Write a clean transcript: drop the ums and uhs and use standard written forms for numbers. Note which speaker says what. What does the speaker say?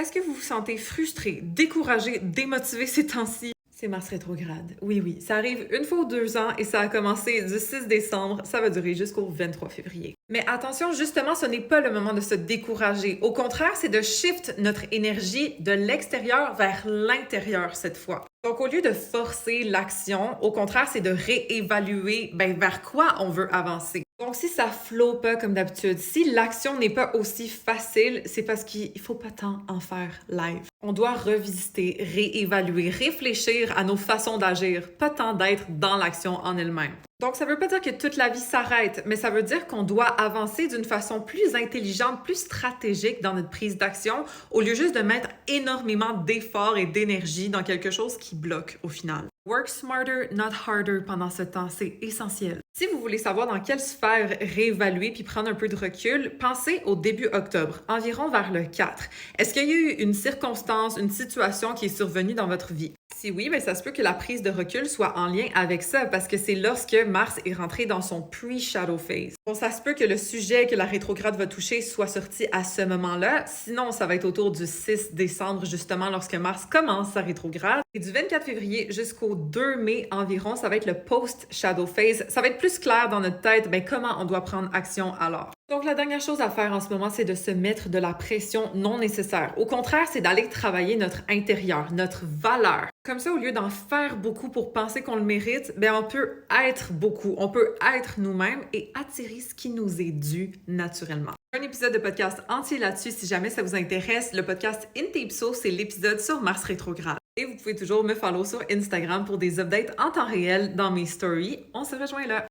Speaker 1: Est-ce que vous vous sentez frustré, découragé, démotivé ces temps-ci? C'est Mars rétrograde. Oui, oui, ça arrive une fois ou 2 ans et ça a commencé du 6 décembre. Ça va durer jusqu'au 23 février. Mais attention, justement, ce n'est pas le moment de se décourager. Au contraire, c'est de shift notre énergie de l'extérieur vers l'intérieur cette fois. Donc, au lieu de forcer l'action, au contraire, c'est de réévaluer vers quoi on veut avancer. Donc, si ça flow pas comme d'habitude, si l'action n'est pas aussi facile, c'est parce qu'il faut pas tant en faire live. On doit revisiter, réévaluer, réfléchir à nos façons d'agir, pas tant d'être dans l'action en elle-même. Donc, ça veut pas dire que toute la vie s'arrête, mais ça veut dire qu'on doit avancer d'une façon plus intelligente, plus stratégique dans notre prise d'action, au lieu juste de mettre énormément d'efforts et d'énergie dans quelque chose qui bloque au final. Work smarter, not harder pendant ce temps, c'est essentiel. Si vous voulez savoir dans quelle sphère réévaluer puis prendre un peu de recul, pensez au début octobre, environ vers le 4. Est-ce qu'il y a eu une circonstance, une situation qui est survenue dans votre vie? Si oui, ça se peut que la prise de recul soit en lien avec ça, parce que c'est lorsque Mars est rentré dans son pre-shadow phase. Bon, ça se peut que le sujet que la rétrograde va toucher soit sorti à ce moment-là, sinon ça va être autour du 6 décembre, justement, lorsque Mars commence sa rétrograde. Et du 24 février jusqu'au 2 mai environ, ça va être le post-shadow phase. Ça va être plus clair dans notre tête, comment on doit prendre action alors. Donc, la dernière chose à faire en ce moment, c'est de se mettre de la pression non nécessaire. Au contraire, c'est d'aller travailler notre intérieur, notre valeur. Comme ça, au lieu d'en faire beaucoup pour penser qu'on le mérite, on peut être beaucoup, on peut être nous-mêmes et attirer ce qui nous est dû naturellement. Un épisode de podcast entier là-dessus si jamais ça vous intéresse. Le podcast Intipso, c'est l'épisode sur Mars rétrograde. Et vous pouvez toujours me follow sur Instagram pour des updates en temps réel dans mes stories. On se rejoint là!